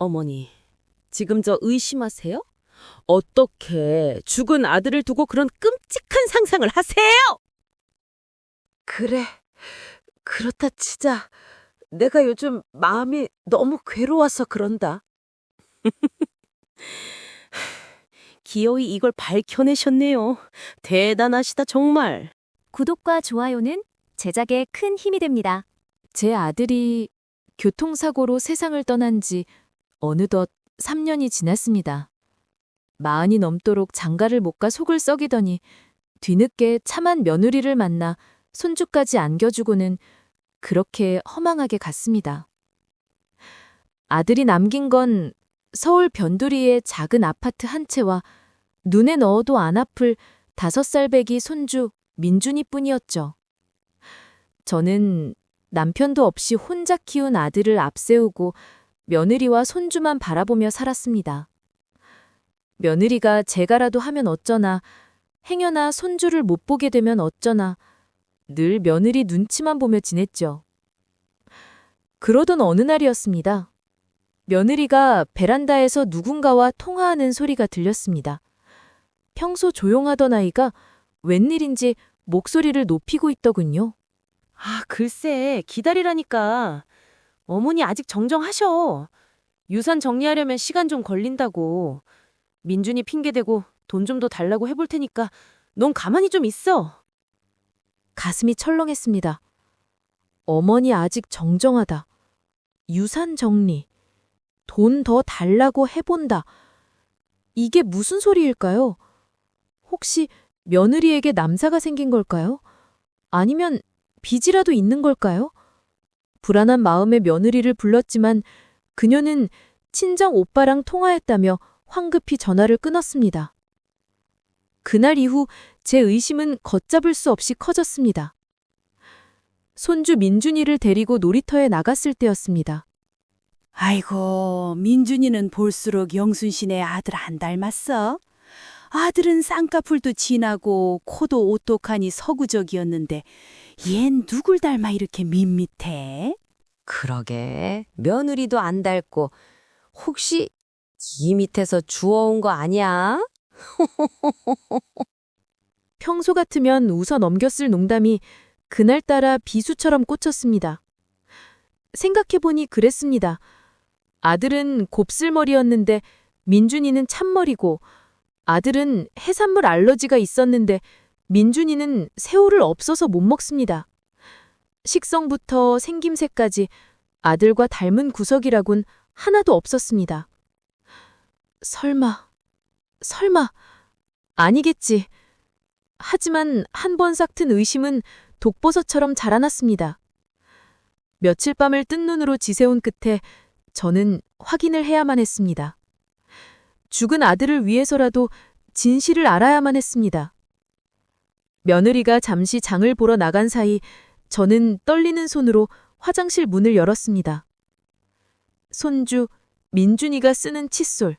어머니, 지금 저 의심하세요? 어떻게 죽은 아들을 두고 그런 끔찍한 상상을 하세요? 그래, 그렇다 치자. 내가 요즘 마음이 너무 괴로워서 그런다. 기어이 이걸 밝혀내셨네요. 대단하시다, 정말. 구독과 좋아요는 제작에 큰 힘이 됩니다. 제 아들이 교통사고로 세상을 떠난 지 어느덧 3년이 지났습니다. 40이 넘도록 장가를 못 가 속을 썩이더니 뒤늦게 참한 며느리를 만나 손주까지 안겨주고는 그렇게 허망하게 갔습니다. 아들이 남긴 건 서울 변두리의 작은 아파트 한 채와 눈에 넣어도 안 아플 5살 배기 손주 민준이뿐이었죠. 저는 남편도 없이 혼자 키운 아들을 앞세우고 며느리와 손주만 바라보며 살았습니다. 며느리가 제가라도 하면 어쩌나, 행여나 손주를 못 보게 되면 어쩌나, 늘 며느리 눈치만 보며 지냈죠. 그러던 어느 날이었습니다. 며느리가 베란다에서 누군가와 통화하는 소리가 들렸습니다. 평소 조용하던 아이가 웬일인지 목소리를 높이고 있더군요. 글쎄, 기다리라니까. 어머니 아직 정정하셔. 유산 정리하려면 시간 좀 걸린다고. 민준이 핑계대고 돈 좀 더 달라고 해볼 테니까 넌 가만히 좀 있어. 가슴이 철렁했습니다. 어머니 아직 정정하다. 유산 정리. 돈 더 달라고 해본다. 이게 무슨 소리일까요? 혹시 며느리에게 남사가 생긴 걸까요? 아니면 빚이라도 있는 걸까요? 불안한 마음에 며느리를 불렀지만 그녀는 친정 오빠랑 통화했다며 황급히 전화를 끊었습니다. 그날 이후 제 의심은 걷잡을 수 없이 커졌습니다. 손주 민준이를 데리고 놀이터에 나갔을 때였습니다. 아이고, 민준이는 볼수록 영순 씨네 아들 안 닮았어. 아들은 쌍꺼풀도 진하고 코도 오똑하니 서구적이었는데 얜 누굴 닮아 이렇게 밋밋해? 그러게, 며느리도 안 닳고 혹시 이 밑에서 주워온 거 아니야? 평소 같으면 웃어 넘겼을 농담이 그날따라 비수처럼 꽂혔습니다. 생각해보니 그랬습니다. 아들은 곱슬머리였는데 민준이는 참머리고, 아들은 해산물 알러지가 있었는데 민준이는 새우를 없어서 못 먹습니다. 식성부터 생김새까지 아들과 닮은 구석이라곤 하나도 없었습니다. 설마, 아니겠지. 하지만 한 번 싹 튼 의심은 독버섯처럼 자라났습니다. 며칠 밤을 뜬 눈으로 지새운 끝에 저는 확인을 해야만 했습니다. 죽은 아들을 위해서라도 진실을 알아야만 했습니다. 며느리가 잠시 장을 보러 나간 사이 저는 떨리는 손으로 화장실 문을 열었습니다. 손주 민준이가 쓰는 칫솔.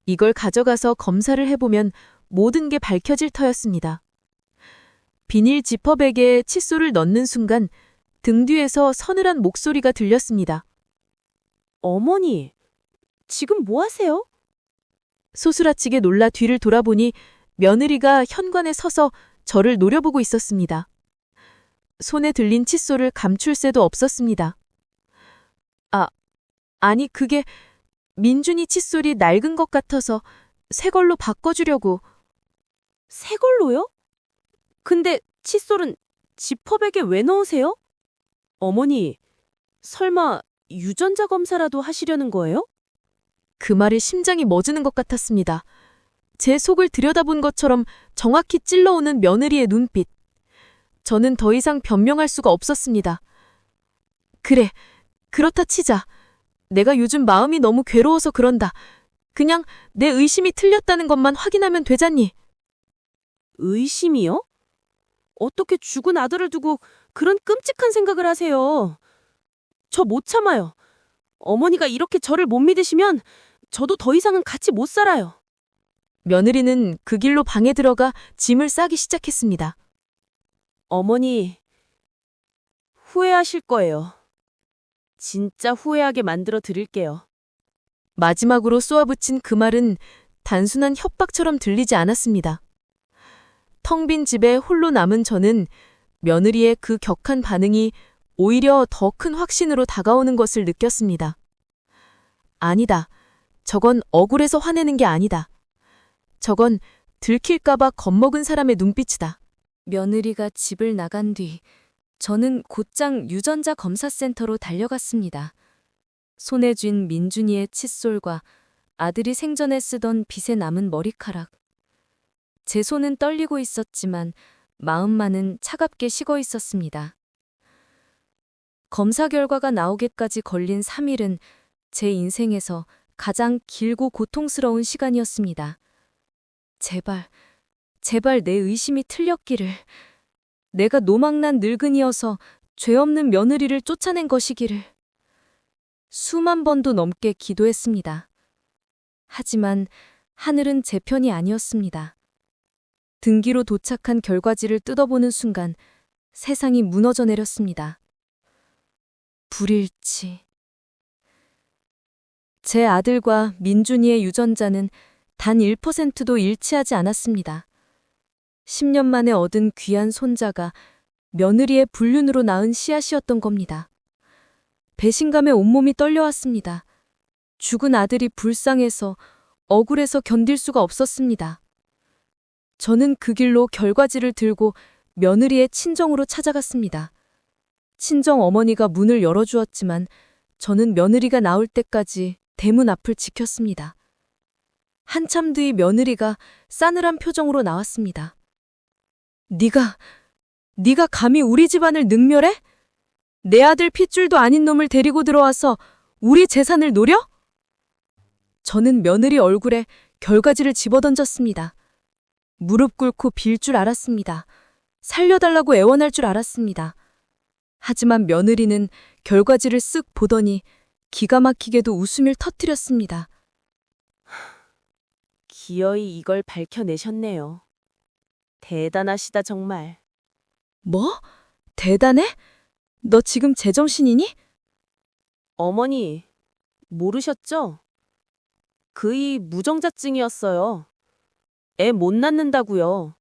이걸 가져가서 검사를 해보면 모든 게 밝혀질 터였습니다. 비닐 지퍼백에 칫솔을 넣는 순간 등 뒤에서 서늘한 목소리가 들렸습니다. 어머니, 지금 뭐 하세요? 소스라치게 놀라 뒤를 돌아보니 며느리가 현관에 서서 저를 노려보고 있었습니다. 손에 들린 칫솔을 감출 새도 없었습니다. 아니 그게 민준이 칫솔이 낡은 것 같아서 새 걸로 바꿔주려고. 새 걸로요? 근데 칫솔은 지퍼백에 왜 넣으세요? 어머니, 설마 유전자 검사라도 하시려는 거예요? 그 말에 심장이 멎는 것 같았습니다. 제 속을 들여다본 것처럼 정확히 찔러오는 며느리의 눈빛. 저는 더 이상 변명할 수가 없었습니다. 그래, 그렇다 치자. 내가 요즘 마음이 너무 괴로워서 그런다. 그냥 내 의심이 틀렸다는 것만 확인하면 되잖니. 의심이요? 어떻게 죽은 아들을 두고 그런 끔찍한 생각을 하세요? 저 못 참아요. 어머니가 이렇게 저를 못 믿으시면 저도 더 이상은 같이 못 살아요. 며느리는 그 길로 방에 들어가 짐을 싸기 시작했습니다. 어머니, 후회하실 거예요. 진짜 후회하게 만들어 드릴게요. 마지막으로 쏘아붙인 그 말은 단순한 협박처럼 들리지 않았습니다. 텅 빈 집에 홀로 남은 저는 며느리의 그 격한 반응이 오히려 더 큰 확신으로 다가오는 것을 느꼈습니다. 아니다. 저건 억울해서 화내는 게 아니다. 저건 들킬까봐 겁먹은 사람의 눈빛이다. 며느리가 집을 나간 뒤 저는 곧장 유전자 검사센터로 달려갔습니다. 손에 쥔 민준이의 칫솔과 아들이 생전에 쓰던 빗에 남은 머리카락. 제 손은 떨리고 있었지만 마음만은 차갑게 식어 있었습니다. 검사 결과가 나오기까지 걸린 3일은 제 인생에서 가장 길고 고통스러운 시간이었습니다. 제발 내 의심이 틀렸기를. 내가 노망난 늙은이여서 죄 없는 며느리를 쫓아낸 것이기를. 수만 번도 넘게 기도했습니다. 하지만 하늘은 제 편이 아니었습니다. 등기로 도착한 결과지를 뜯어보는 순간 세상이 무너져 내렸습니다. 불일치. 제 아들과 민준이의 유전자는 단 1%도 일치하지 않았습니다. 10년 만에 얻은 귀한 손자가 며느리의 불륜으로 낳은 씨앗이었던 겁니다. 배신감에 온몸이 떨려왔습니다. 죽은 아들이 불쌍해서 억울해서 견딜 수가 없었습니다. 저는 그 길로 결과지를 들고 며느리의 친정으로 찾아갔습니다. 친정 어머니가 문을 열어주었지만 저는 며느리가 나올 때까지 대문 앞을 지켰습니다. 한참 뒤 며느리가 싸늘한 표정으로 나왔습니다. 네가 감히 우리 집안을 능멸해? 내 아들 핏줄도 아닌 놈을 데리고 들어와서 우리 재산을 노려? 저는 며느리 얼굴에 결과지를 집어던졌습니다. 무릎 꿇고 빌 줄 알았습니다. 살려달라고 애원할 줄 알았습니다. 하지만 며느리는 결과지를 쓱 보더니 기가 막히게도 웃음을 터뜨렸습니다. 기어이 이걸 밝혀내셨네요. 대단하시다 정말. 뭐? 대단해? 너 지금 제정신이니? 어머니, 모르셨죠? 그이 무정자증이었어요. 애 못 낳는다고요.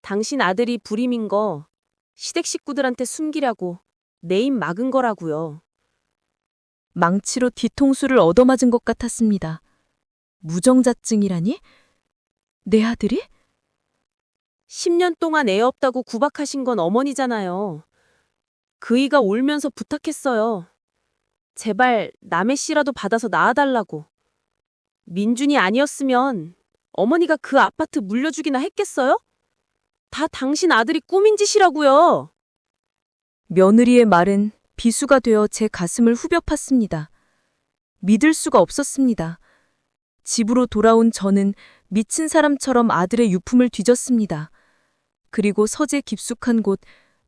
당신 아들이 불임인 거 시댁 식구들한테 숨기려고 내 입 막은 거라고요. 망치로 뒤통수를 얻어맞은 것 같았습니다. 무정자증이라니? 내 아들이? 10년 동안 애 없다고 구박하신 건 어머니잖아요. 그이가 울면서 부탁했어요. 제발 남의 씨라도 받아서 낳아달라고. 민준이 아니었으면 어머니가 그 아파트 물려주기나 했겠어요? 다 당신 아들이 꾸민 짓이라고요. 며느리의 말은 비수가 되어 제 가슴을 후벼 팠습니다. 믿을 수가 없었습니다. 집으로 돌아온 저는 미친 사람처럼 아들의 유품을 뒤졌습니다. 그리고 서재 깊숙한 곳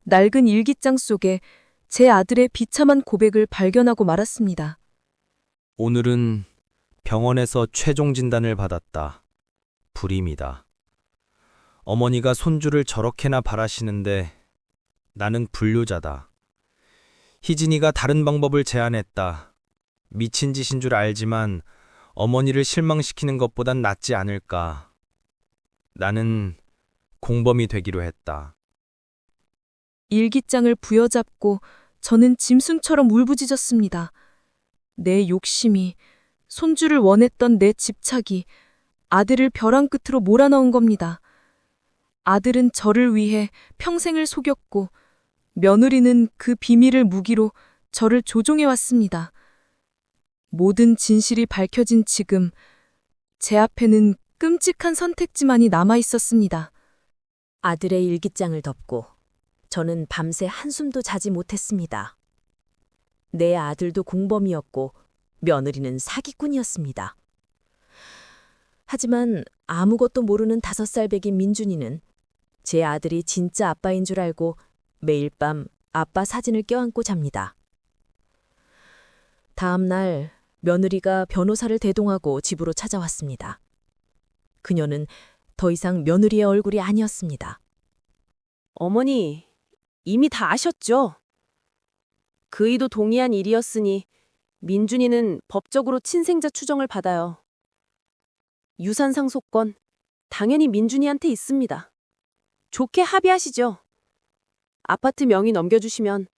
낡은 일기장 속에 제 아들의 비참한 고백을 발견하고 말았습니다. 오늘은 병원에서 최종 진단을 받았다. 불임이다. 어머니가 손주를 저렇게나 바라시는데 나는 불효자다. 희진이가 다른 방법을 제안했다. 미친 짓인 줄 알지만 어머니를 실망시키는 것보단 낫지 않을까. 나는 공범이 되기로 했다. 일기장을 부여잡고 저는 짐승처럼 울부짖었습니다. 내 욕심이, 손주를 원했던 내 집착이 아들을 벼랑 끝으로 몰아넣은 겁니다. 아들은 저를 위해 평생을 속였고 며느리는 그 비밀을 무기로 저를 조종해왔습니다. 모든 진실이 밝혀진 지금 제 앞에는 끔찍한 선택지만이 남아 있었습니다. 아들의 일기장을 덮고 저는 밤새 한숨도 자지 못했습니다. 내 아들도 공범이었고 며느리는 사기꾼이었습니다. 하지만 아무것도 모르는 5살 배긴 민준이는 제 아들이 진짜 아빠인 줄 알고 매일 밤 아빠 사진을 껴안고 잡니다. 다음 날 며느리가 변호사를 대동하고 집으로 찾아왔습니다. 그녀는 더 이상 며느리의 얼굴이 아니었습니다. 어머니, 이미 다 아셨죠? 그이도 동의한 일이었으니 민준이는 법적으로 친생자 추정을 받아요. 유산 상속권 당연히 민준이한테 있습니다. 좋게 합의하시죠. 아파트 명의 넘겨주시면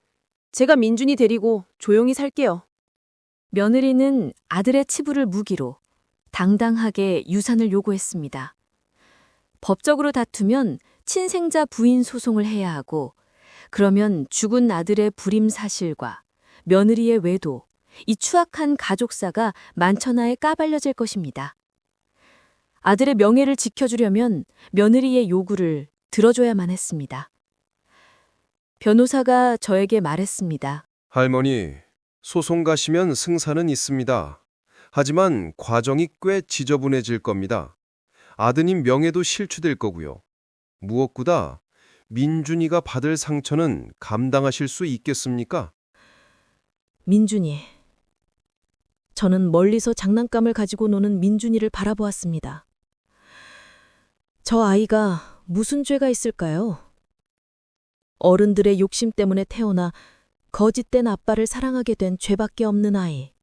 제가 민준이 데리고 조용히 살게요. 며느리는 아들의 치부를 무기로 당당하게 유산을 요구했습니다. 법적으로 다투면 친생자 부인 소송을 해야 하고, 그러면 죽은 아들의 불임 사실과 며느리의 외도, 이 추악한 가족사가 만천하에 까발려질 것입니다. 아들의 명예를 지켜주려면 며느리의 요구를 들어줘야만 했습니다. 변호사가 저에게 말했습니다. 할머니, 소송 가시면 승산은 있습니다. 하지만 과정이 꽤 지저분해질 겁니다. 아드님 명예도 실추될 거고요. 무엇보다 민준이가 받을 상처는 감당하실 수 있겠습니까? 민준이. 저는 멀리서 장난감을 가지고 노는 민준이를 바라보았습니다. 저 아이가 무슨 죄가 있을까요? 어른들의 욕심 때문에 태어나 거짓된 아빠를 사랑하게 된 죄밖에 없는 아이.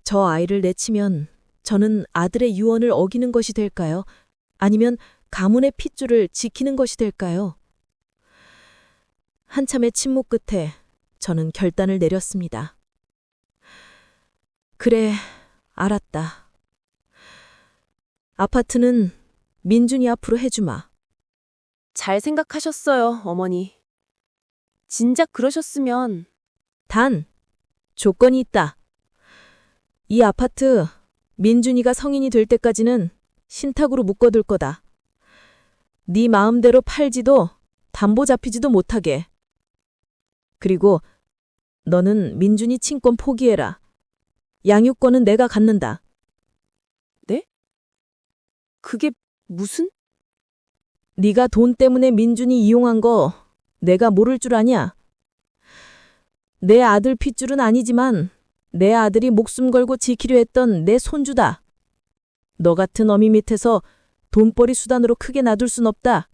저 아이를 내치면 저는 아들의 유언을 어기는 것이 될까요? 아니면 가문의 핏줄을 지키는 것이 될까요? 한참의 침묵 끝에 저는 결단을 내렸습니다. 그래, 알았다. 아파트는 민준이 앞으로 해주마. 잘 생각하셨어요, 어머니. 진작 그러셨으면 단, 조건이 있다. 이 아파트 민준이가 성인이 될 때까지는 신탁으로 묶어둘 거다. 네 마음대로 팔지도 담보 잡히지도 못하게. 그리고 너는 민준이 친권 포기해라. 양육권은 내가 갖는다. 그게 무슨? 네가 돈 때문에 민준이 이용한 거 내가 모를 줄 아냐? 내 아들 핏줄은 아니지만 내 아들이 목숨 걸고 지키려 했던 내 손주다. 너 같은 어미 밑에서 돈벌이 수단으로 크게 놔둘 순 없다.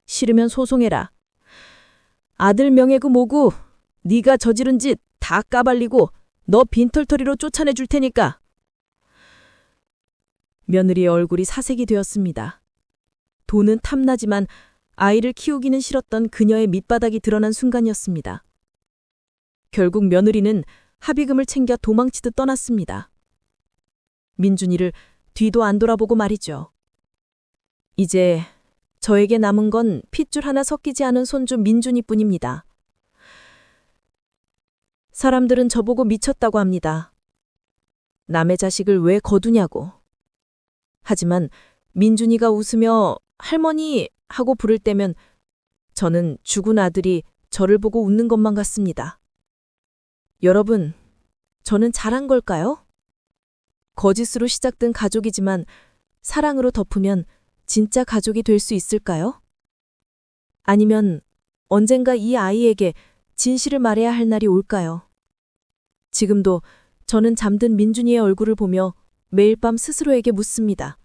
싫으면 소송해라. 아들 명예고 뭐고 네가 저지른 짓 다 까발리고 너 빈털터리로 쫓아내줄 테니까. 며느리의 얼굴이 사색이 되었습니다. 돈은 탐나지만 아이를 키우기는 싫었던 그녀의 밑바닥이 드러난 순간이었습니다. 결국 며느리는 합의금을 챙겨 도망치듯 떠났습니다. 민준이를 뒤도 안 돌아보고 말이죠. 이제 저에게 남은 건 핏줄 하나 섞이지 않은 손주 민준이뿐입니다. 사람들은 저보고 미쳤다고 합니다. 남의 자식을 왜 거두냐고. 하지만 민준이가 웃으며 할머니 하고 부를 때면 저는 죽은 아들이 저를 보고 웃는 것만 같습니다. 여러분, 저는 잘한 걸까요? 거짓으로 시작된 가족이지만 사랑으로 덮으면 진짜 가족이 될 수 있을까요? 아니면 언젠가 이 아이에게 진실을 말해야 할 날이 올까요? 지금도 저는 잠든 민준이의 얼굴을 보며 매일 밤 스스로에게 묻습니다.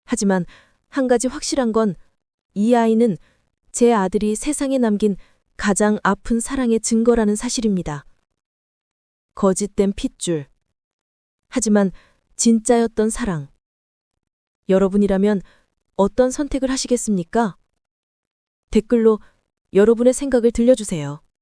하지만 한 가지 확실한 건 이 아이는 제 아들이 세상에 남긴 가장 아픈 사랑의 증거라는 사실입니다. 거짓된 핏줄. 하지만 진짜였던 사랑. 여러분이라면 어떤 선택을 하시겠습니까? 댓글로 여러분의 생각을 들려주세요.